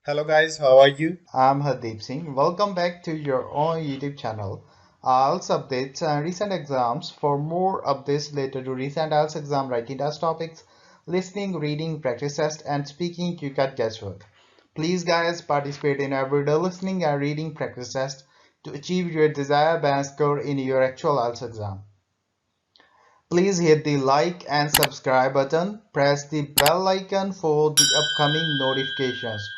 Hello guys, how are you? I'm Hardeep Singh. Welcome back to your own YouTube channel. IELTS updates and recent exams. For more updates related to recent IELTS exam writing test topics, listening, reading, practice test, and speaking, you can guesswork. Please, guys, participate in everyday listening and reading practice test to achieve your desired band score in your actual IELTS exam. Please hit the like and subscribe button. Press the bell icon for the upcoming notifications.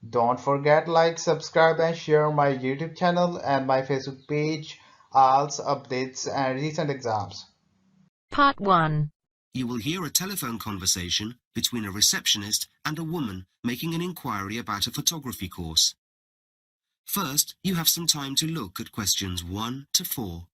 Don't forget like, subscribe and share my YouTube channel and my Facebook page, IELTS updates and recent exams. Part 1. You will hear a telephone conversation between a receptionist and a woman making an inquiry about a photography course. First, you have some time to look at questions 1 to 4.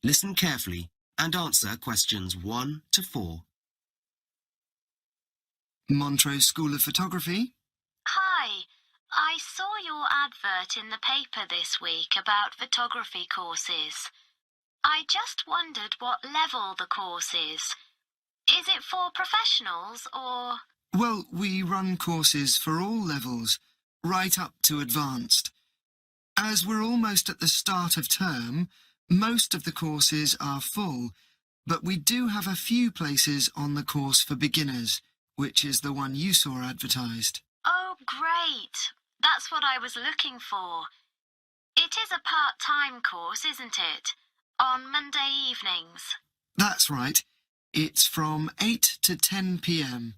Listen carefully and answer questions 1 to 4. Montrose School of Photography? Hi, I saw your advert in the paper this week about photography courses. I just wondered what level the course is. Is it for professionals or... Well, we run courses for all levels, right up to advanced. As we're almost at the start of term, most of the courses are full, but we do have a few places on the course for beginners, which is the one you saw advertised. Oh, great. That's what I was looking for. It is a part-time course, isn't it? On Monday evenings. That's right. It's from 8 to 10 p.m.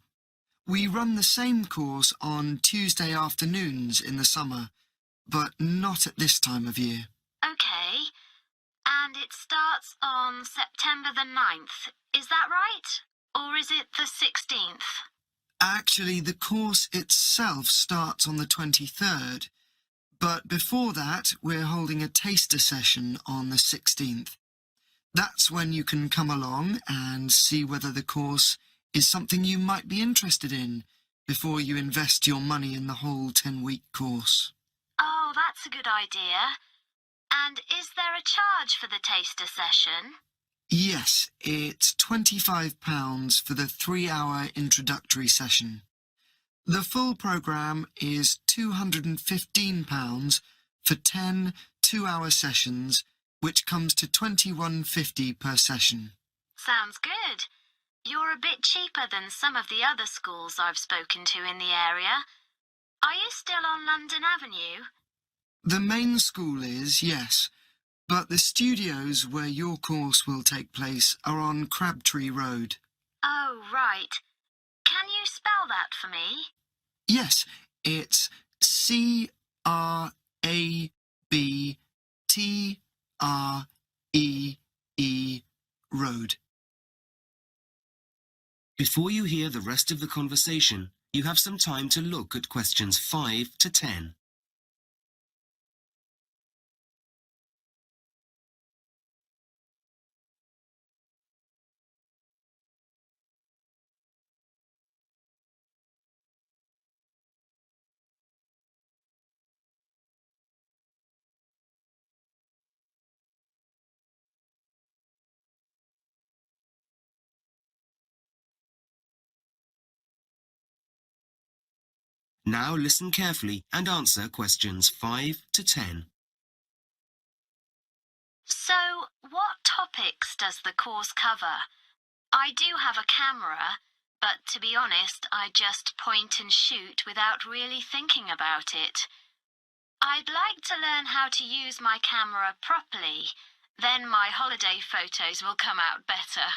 We run the same course on Tuesday afternoons in the summer, but not at this time of year. Okay. And it starts on September the 9th. Is that right? Or is it the 16th? Actually, the course itself starts on the 23rd, but before that, we're holding a taster session on the 16th. That's when you can come along and see whether the course is something you might be interested in before you invest your money in the whole 10-week course. Oh, that's a good idea. And is there a charge for the taster session? Yes, it's £25 for the 3-hour introductory session. The full programme is £215 for 10 2-hour sessions, which comes to £21.50 per session. Sounds good. You're a bit cheaper than some of the other schools I've spoken to in the area. Are you still on London Avenue? The main school is, yes, but the studios where your course will take place are on Crabtree Road. Oh, right. Can you spell that for me? Yes, it's CRABTREE Road. Before you hear the rest of the conversation, you have some time to look at questions 5 to 10. Now listen carefully and answer questions 5 to 10. So, what topics does the course cover? I do have a camera, but to be honest, I just point and shoot without really thinking about it. I'd like to learn how to use my camera properly. Then my holiday photos will come out better.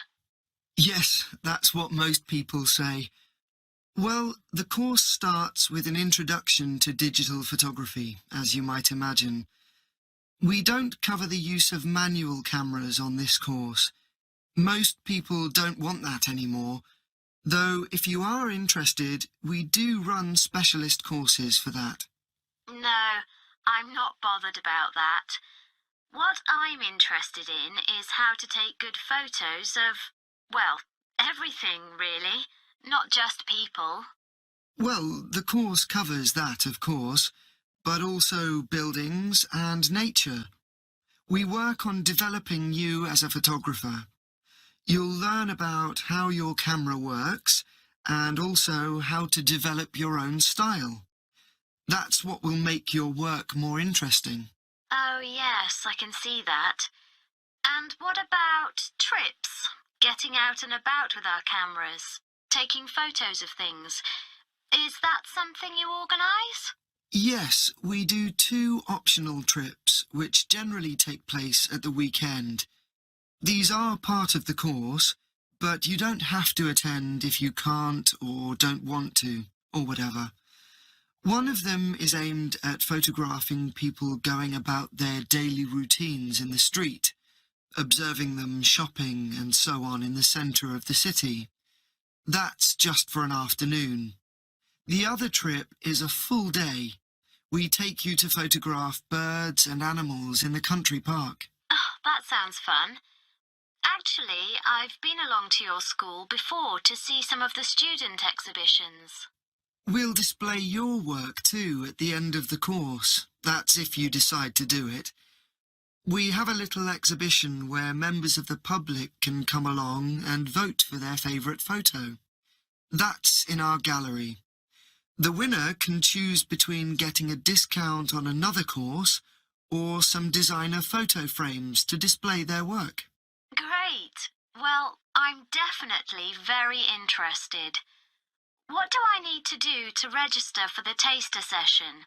Yes, that's what most people say. Well, the course starts with an introduction to digital photography, as you might imagine. We don't cover the use of manual cameras on this course. Most people don't want that anymore, though if you are interested, we do run specialist courses for that. No, I'm not bothered about that. What I'm interested in is how to take good photos of, well, everything really, not just people. Well, the course covers that, of course, but also buildings and nature. We work on developing you as a photographer. You'll learn about how your camera works and also how to develop your own style. That's what will make your work more interesting. Oh yes, I can see that. And what about trips? Getting out and about with our cameras, taking photos of things. Is that something you organise? Yes, we do 2 optional trips, which generally take place at the weekend. These are part of the course, but you don't have to attend if you can't or don't want to, or whatever. One of them is aimed at photographing people going about their daily routines in the street, observing them shopping and so on in the centre of the city. That's just for an afternoon. The other trip is a full day. We take you to photograph birds and animals in the country park. Oh, that sounds fun. Actually, I've been along to your school before to see some of the student exhibitions. We'll display your work too at the end of the course. That's if you decide to do it. We have a little exhibition where members of the public can come along and vote for their favourite photo. That's in our gallery. The winner can choose between getting a discount on another course or some designer photo frames to display their work. Great. Well, I'm definitely very interested. What do I need to do to register for the taster session?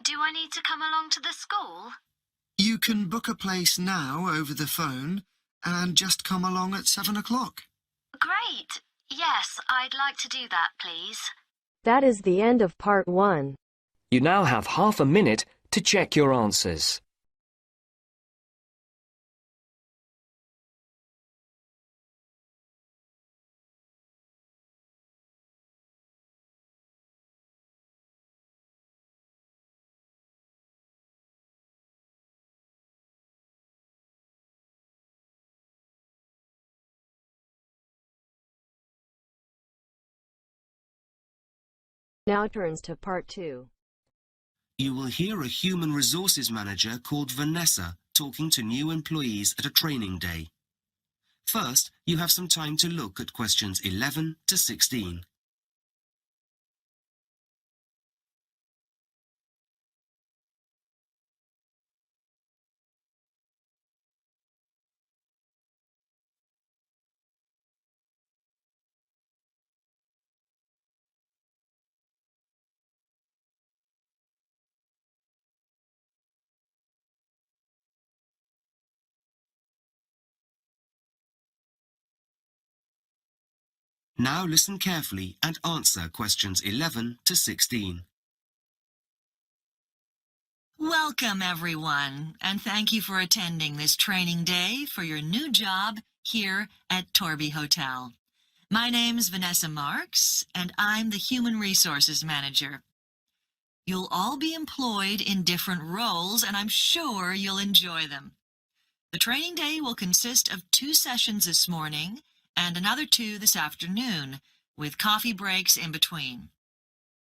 Do I need to come along to the school? You can book a place now over the phone and just come along at 7 o'clock. Great. Yes, I'd like to do that, please. That is the end of part 1. You now have half a minute to check your answers. Now turns to part 2. You will hear a human resources manager called Vanessa talking to new employees at a training day. First, you have some time to look at questions 11 to 16. Now listen carefully and answer questions 11 to 16. Welcome, everyone, and thank you for attending this training day for your new job here at Torby Hotel. My name's Vanessa Marks, and I'm the Human Resources Manager. You'll all be employed in different roles, and I'm sure you'll enjoy them. The training day will consist of 2 sessions this morning and another 2 this afternoon, with coffee breaks in between.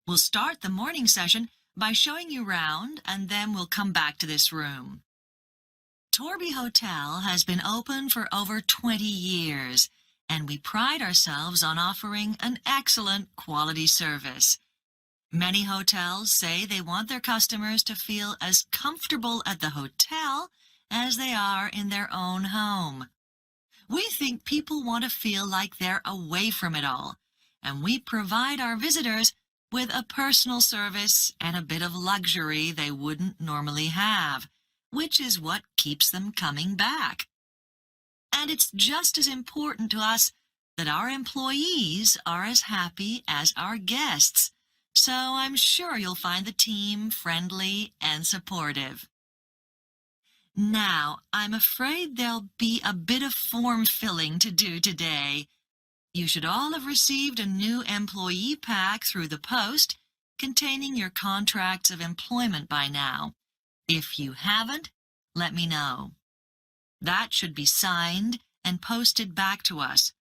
We'll start the morning session by showing you around, and then we'll come back to this room. Torby Hotel has been open for over 20 years, and we pride ourselves on offering an excellent quality service. Many hotels say they want their customers to feel as comfortable at the hotel as they are in their own home. We think people want to feel like they're away from it all, and we provide our visitors with a personal service and a bit of luxury they wouldn't normally have, which is what keeps them coming back. And it's just as important to us that our employees are as happy as our guests, so I'm sure you'll find the team friendly and supportive. Now, I'm afraid there'll be a bit of form filling to do today. You should all have received a new employee pack through the post containing your contracts of employment by now. If you haven't, let me know. That should be signed and posted back to us.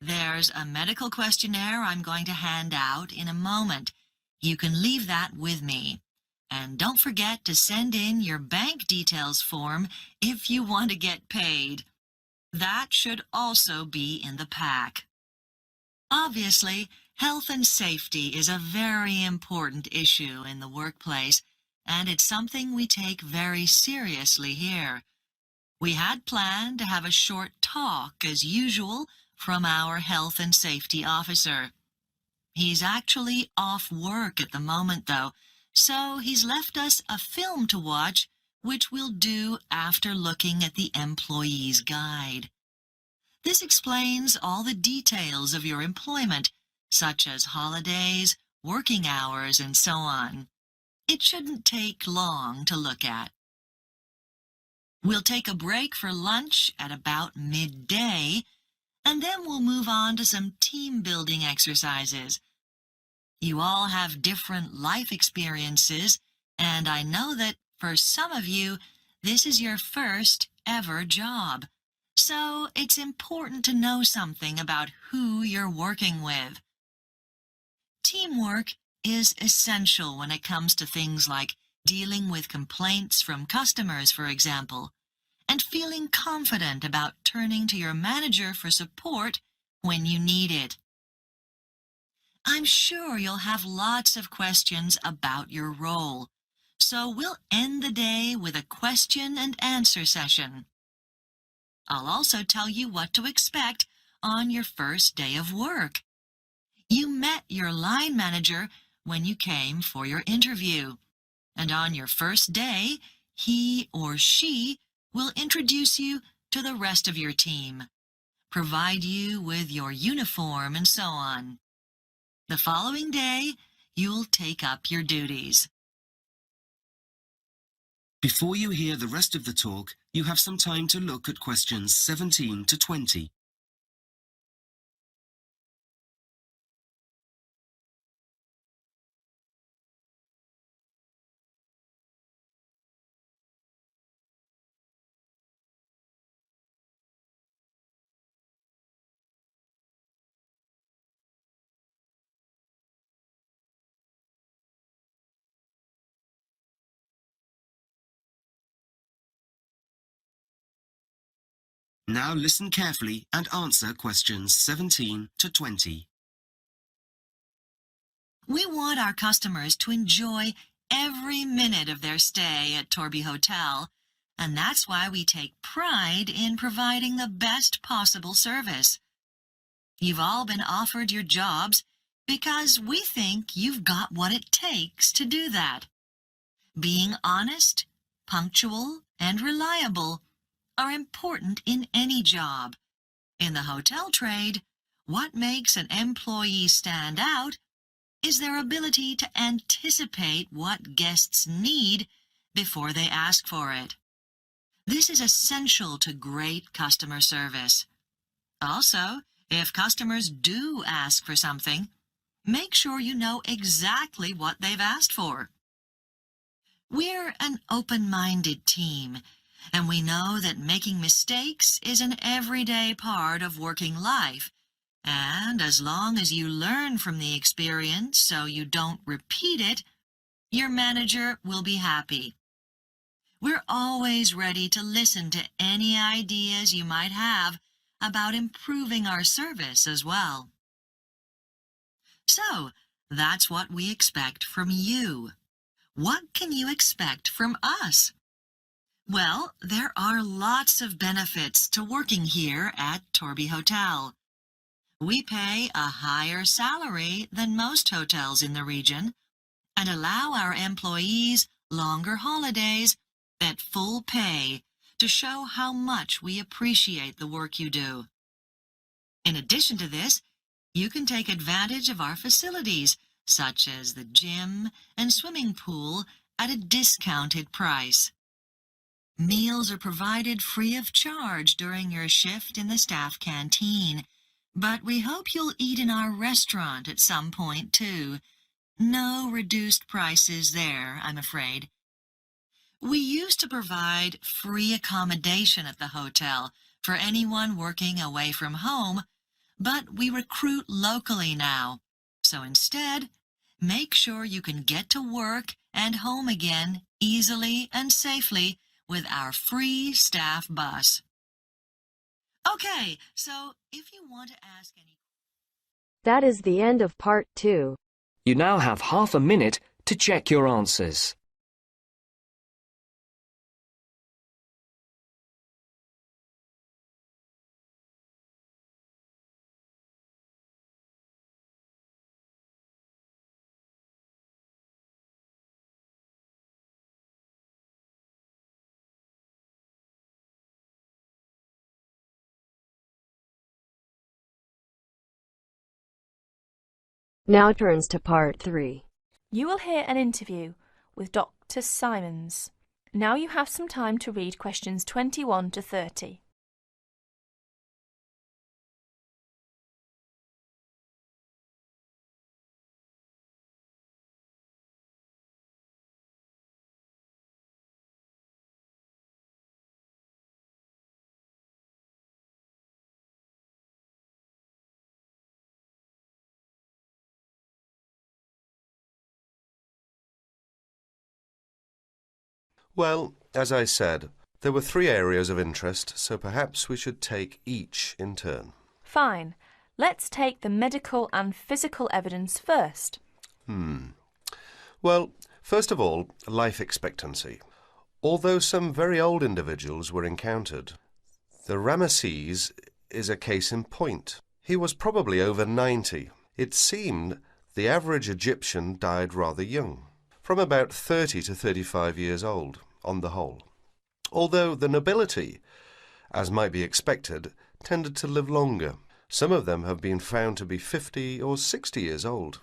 There's a medical questionnaire I'm going to hand out in a moment. You can leave that with me. And don't forget to send in your bank details form if you want to get paid. That should also be in the pack. Obviously, health and safety is a very important issue in the workplace, and it's something we take very seriously here. We had planned to have a short talk, as usual, from our health and safety officer. He's actually off work at the moment, though, so he's left us a film to watch, which we'll do after looking at the employee's guide. This explains all the details of your employment, such as holidays, working hours, and so on. It shouldn't take long to look at. We'll take a break for lunch at about midday, and then we'll move on to some team-building exercises. You all have different life experiences, and I know that for some of you, this is your first ever job. So it's important to know something about who you're working with. Teamwork is essential when it comes to things like dealing with complaints from customers, for example, and feeling confident about turning to your manager for support when you need it. I'm sure you'll have lots of questions about your role, so we'll end the day with a question and answer session. I'll also tell you what to expect on your first day of work. You met your line manager when you came for your interview, and on your first day, he or she will introduce you to the rest of your team, provide you with your uniform, and so on. The following day, you'll take up your duties. Before you hear the rest of the talk, you have some time to look at questions 17 to 20. Now listen carefully and answer questions 17 to 20. We want our customers to enjoy every minute of their stay at Torby Hotel, and that's why we take pride in providing the best possible service. You've all been offered your jobs because we think you've got what it takes to do that. Being honest, punctual, and reliable are important in any job. In the hotel trade, what makes an employee stand out is their ability to anticipate what guests need before they ask for it. This is essential to great customer service. Also, if customers do ask for something, make sure you know exactly what they've asked for. We're an open-minded team, and we know that making mistakes is an everyday part of working life. And as long as you learn from the experience so you don't repeat it, your manager will be happy. We're always ready to listen to any ideas you might have about improving our service as well. So, that's what we expect from you. What can you expect from us? Well, there are lots of benefits to working here at Torby Hotel. We pay a higher salary than most hotels in the region and allow our employees longer holidays at full pay to show how much we appreciate the work you do. In addition to this, you can take advantage of our facilities, such as the gym and swimming pool, at a discounted price. Meals are provided free of charge during your shift in the staff canteen, but we hope you'll eat in our restaurant at some point, too. No reduced prices there, I'm afraid. We used to provide free accommodation at the hotel for anyone working away from home, but we recruit locally now. So instead, make sure you can get to work and home again easily and safely with our free staff bus. Okay, so if you want to ask any... That is the end of part 2. You now have half a minute to check your answers. Now turns to part 3. You will hear an interview with Dr. Simons. Now you have some time to read questions 21 to 30. Well, as I said, there were 3 areas of interest, so perhaps we should take each in turn. Fine. Let's take the medical and physical evidence first. Well, first of all, life expectancy. Although some very old individuals were encountered, the Ramesses is a case in point. He was probably over 90. It seemed the average Egyptian died rather young, from about 30 to 35 years old, on the whole. Although the nobility, as might be expected, tended to live longer. Some of them have been found to be 50 or 60 years old.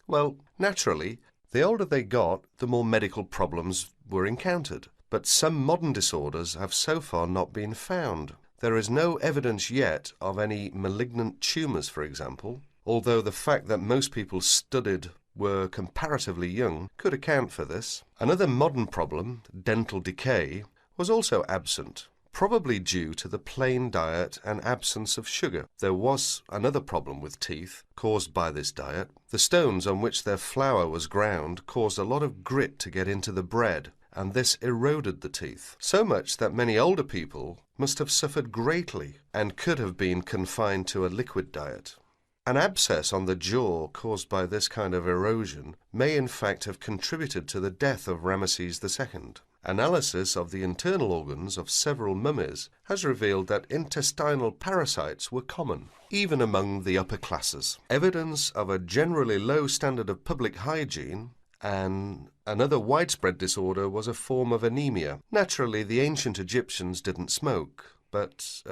Well, naturally, the older they got, the more medical problems were encountered. But some modern disorders have so far not been found. There is no evidence yet of any malignant tumours, for example, although the fact that most people studied were comparatively young could account for this. Another modern problem, dental decay, was also absent, probably due to the plain diet and absence of sugar. There was another problem with teeth caused by this diet. The stones on which their flour was ground caused a lot of grit to get into the bread, and this eroded the teeth, so much that many older people must have suffered greatly and could have been confined to a liquid diet. An abscess on the jaw caused by this kind of erosion may in fact have contributed to the death of Ramesses II. Analysis of the internal organs of several mummies has revealed that intestinal parasites were common, even among the upper classes. Evidence of a generally low standard of public hygiene and another widespread disorder was a form of anemia. Naturally, the ancient Egyptians didn't smoke, but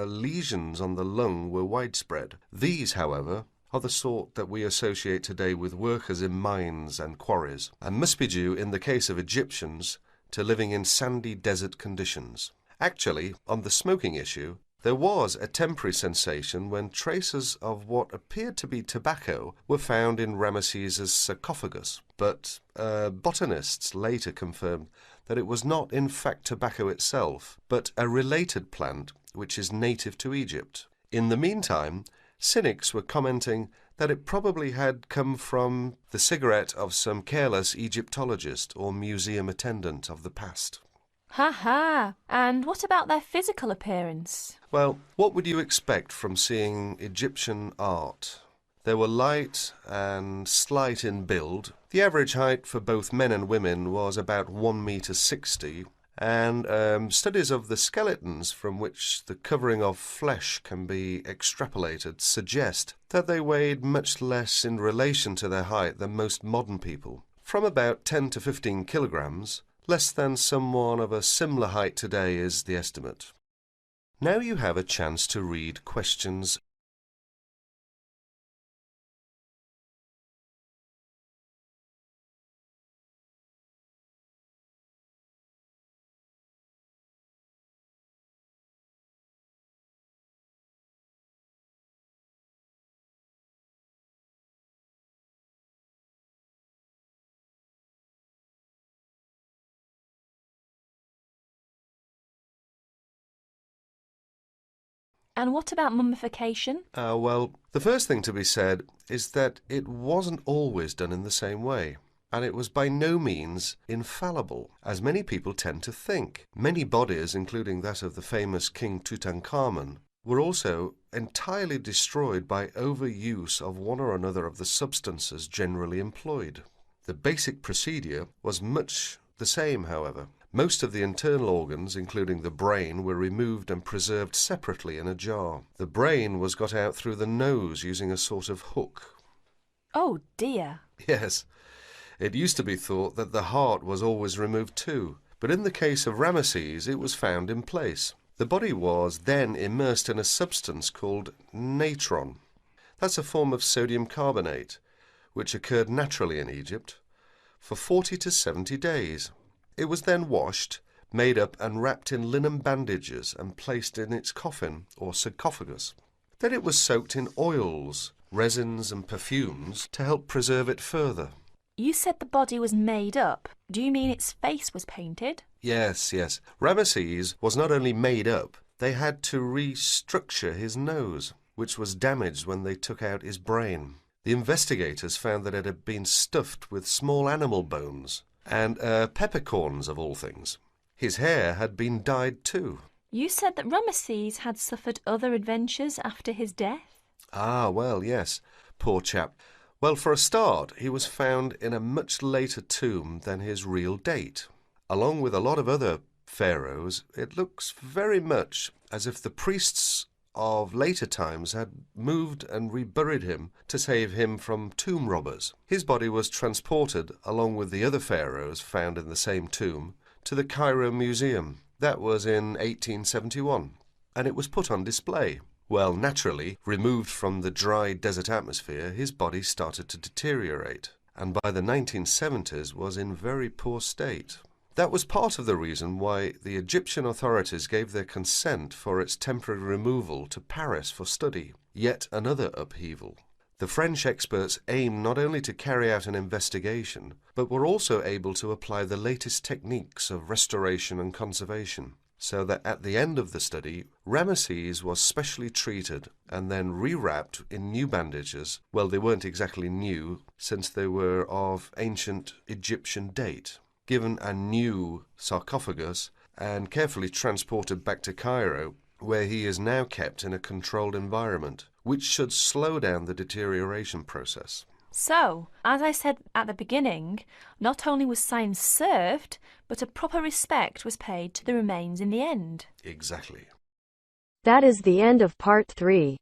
lesions on the lung were widespread. These, however, are the sort that we associate today with workers in mines and quarries, and must be due, in the case of Egyptians, to living in sandy desert conditions. Actually, on the smoking issue, there was a temporary sensation when traces of what appeared to be tobacco were found in Ramesses' sarcophagus, but botanists later confirmed that it was not in fact tobacco itself, but a related plant which is native to Egypt. In the meantime, cynics were commenting that it probably had come from the cigarette of some careless Egyptologist or museum attendant of the past. Ha! And what about their physical appearance? Well, what would you expect from seeing Egyptian art? They were light and slight in build. The average height for both men and women was about 1.60 meters, and studies of the skeletons from which the covering of flesh can be extrapolated suggest that they weighed much less in relation to their height than most modern people, from about 10 to 15 kilograms. Less than someone of a similar height today is the estimate. Now you have a chance to read questions And what about mummification? Well, the first thing to be said is that it wasn't always done in the same way, and it was by no means infallible, as many people tend to think. Many bodies, including that of the famous King Tutankhamun, were also entirely destroyed by overuse of one or another of the substances generally employed. The basic procedure was much the same, however. Most of the internal organs, including the brain, were removed and preserved separately in a jar. The brain was got out through the nose using a sort of hook. Oh dear. Yes, it used to be thought that the heart was always removed too, but in the case of Ramesses it was found in place. The body was then immersed in a substance called natron. That's a form of sodium carbonate, which occurred naturally in Egypt, for 40 to 70 days. It was then washed, made up and wrapped in linen bandages and placed in its coffin or sarcophagus. Then it was soaked in oils, resins and perfumes to help preserve it further. You said the body was made up. Do you mean its face was painted? Yes. Ramesses was not only made up, they had to restructure his nose, which was damaged when they took out his brain. The investigators found that it had been stuffed with small animal bones and peppercorns of all things. His hair had been dyed too. You said that Ramesses had suffered other adventures after his death? Well, yes. Poor chap. Well, for a start, he was found in a much later tomb than his real date. Along with a lot of other pharaohs, it looks very much as if the priests of later times had moved and reburied him to save him from tomb robbers. His body was transported, along with the other pharaohs found in the same tomb, to the Cairo Museum. That was in 1871, and it was put on display. Well, naturally, removed from the dry desert atmosphere, his body started to deteriorate, and by the 1970s was in very poor state. That was part of the reason why the Egyptian authorities gave their consent for its temporary removal to Paris for study. Yet another upheaval. The French experts aimed not only to carry out an investigation, but were also able to apply the latest techniques of restoration and conservation, so that at the end of the study, Ramesses was specially treated and then rewrapped in new bandages. Well, they weren't exactly new, since they were of ancient Egyptian date, given a new sarcophagus and carefully transported back to Cairo, where he is now kept in a controlled environment, which should slow down the deterioration process. So, as I said at the beginning, not only was science served, but a proper respect was paid to the remains in the end. Exactly. That is the end of part 3.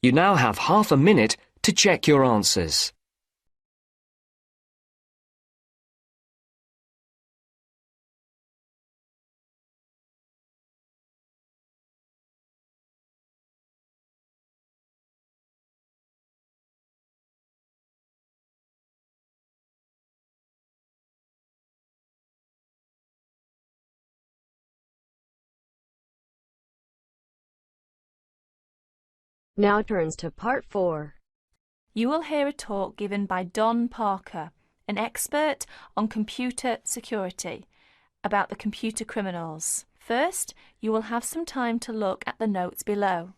You now have half a minute to check your answers. Now turns to part 4. You will hear a talk given by Don Parker, an expert on computer security, about the computer criminals. First, you will have some time to look at the notes below.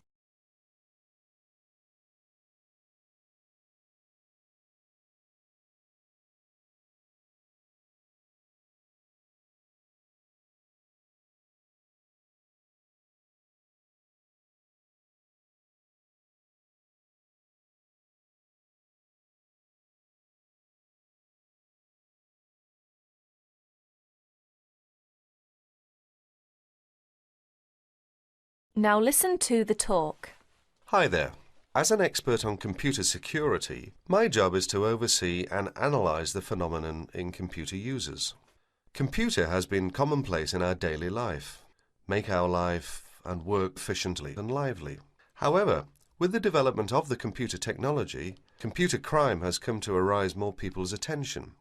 Now listen to the talk. Hi there. As an expert on computer security, my job is to oversee and analyse the phenomenon in computer users. Computer has been commonplace in our daily life, make our life and work efficiently and lively. However, with the development of the computer technology, computer crime has come to arouse more people's attention.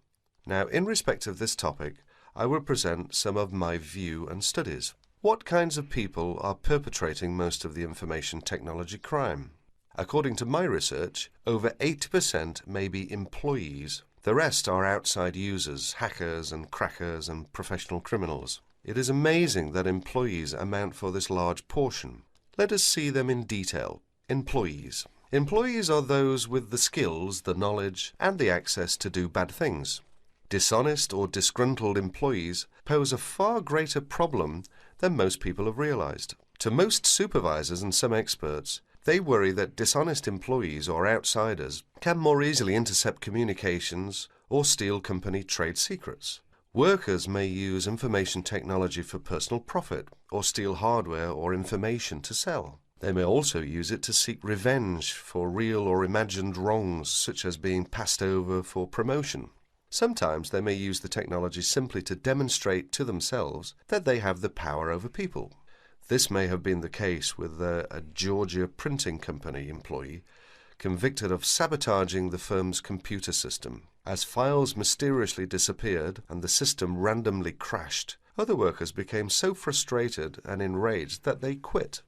Now, in respect of this topic, I will present some of my view and studies. What kinds of people are perpetrating most of the information technology crime? According to my research, over 80% may be employees. The rest are outside users, hackers and crackers and professional criminals. It is amazing that employees amount for this large portion. Let us see them in detail. Employees. Employees are those with the skills, the knowledge, and the access to do bad things. Dishonest or disgruntled employees pose a far greater problem than most people have realized. To most supervisors and some experts, they worry that dishonest employees or outsiders can more easily intercept communications or steal company trade secrets. Workers may use information technology for personal profit or steal hardware or information to sell. They may also use it to seek revenge for real or imagined wrongs, such as being passed over for promotion. Sometimes they may use the technology simply to demonstrate to themselves that they have the power over people. This may have been the case with a Georgia printing company employee convicted of sabotaging the firm's computer system. As files mysteriously disappeared and the system randomly crashed, other workers became so frustrated and enraged that they quit.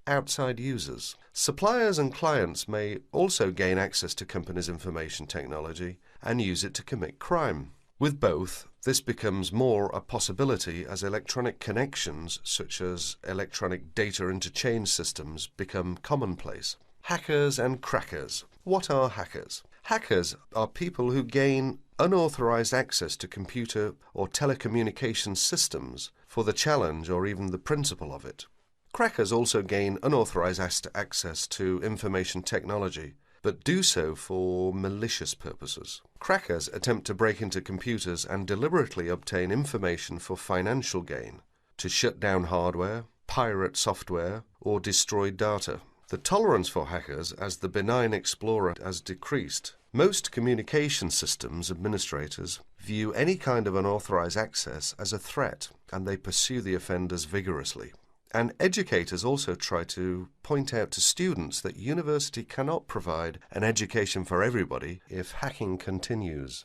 Outside users. Suppliers and clients may also gain access to companies' information technology and use it to commit crime. With both, this becomes more a possibility as electronic connections, such as electronic data interchange systems, become commonplace. Hackers and crackers. What are hackers? Hackers are people who gain unauthorized access to computer or telecommunications systems for the challenge or even the principle of it. Crackers also gain unauthorized access to information technology, but do so for malicious purposes. Crackers attempt to break into computers and deliberately obtain information for financial gain, to shut down hardware, pirate software, or destroy data. The tolerance for hackers as the benign explorer has decreased. Most communication systems administrators view any kind of unauthorized access as a threat, and they pursue the offenders vigorously. And educators also try to point out to students that university cannot provide an education for everybody if hacking continues.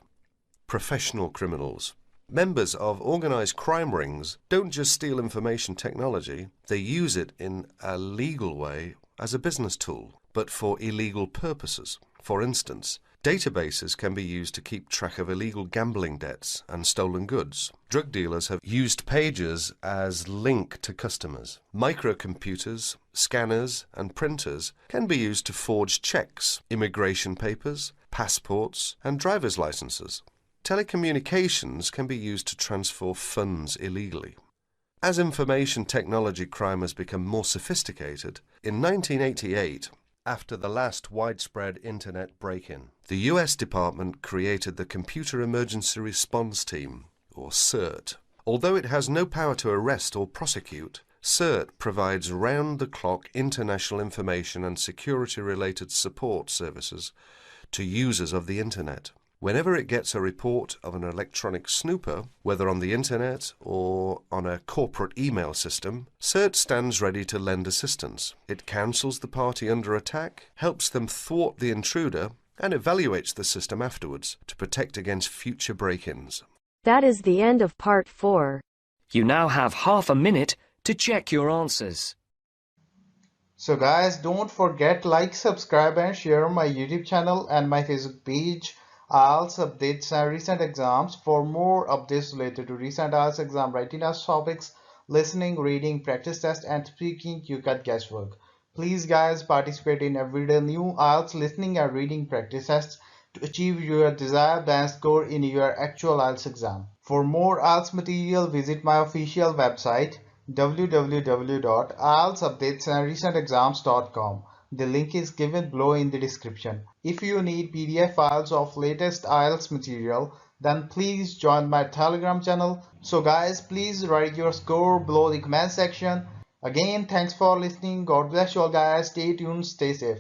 Professional criminals. Members of organized crime rings don't just steal information technology, they use it in a legal way as a business tool, but for illegal purposes. For instance, databases can be used to keep track of illegal gambling debts and stolen goods. Drug dealers have used pages as link to customers. Microcomputers, scanners, and printers can be used to forge checks, immigration papers, passports, and driver's licenses. Telecommunications can be used to transfer funds illegally. As information technology crime has become more sophisticated, in 1988, after the last widespread internet break-in, the US Department created the Computer Emergency Response Team, or CERT. Although it has no power to arrest or prosecute, CERT provides round-the-clock international information and security-related support services to users of the internet. Whenever it gets a report of an electronic snooper, whether on the internet or on a corporate email system, CERT stands ready to lend assistance. It counsels the party under attack, helps them thwart the intruder, and evaluates the system afterwards to protect against future break-ins. That is the end of part 4. You now have half a minute to check your answers. So guys, don't forget like, subscribe and share my YouTube channel and my Facebook page. IELTS updates and recent exams. For more updates related to recent IELTS exam writing test topics, listening, reading, practice test and speaking, you got guesswork. Please guys, participate in everyday new IELTS listening and reading practice tests to achieve your desired band score in your actual IELTS exam. For more IELTS material, visit my official website www.ieltsupdatesandrecentexams.com. The link is given below in the description. If you need PDF files of latest IELTS material, then please join my Telegram channel. So guys, please write your score below the comment section. Again, thanks for listening. God bless you all guys. Stay tuned, stay safe.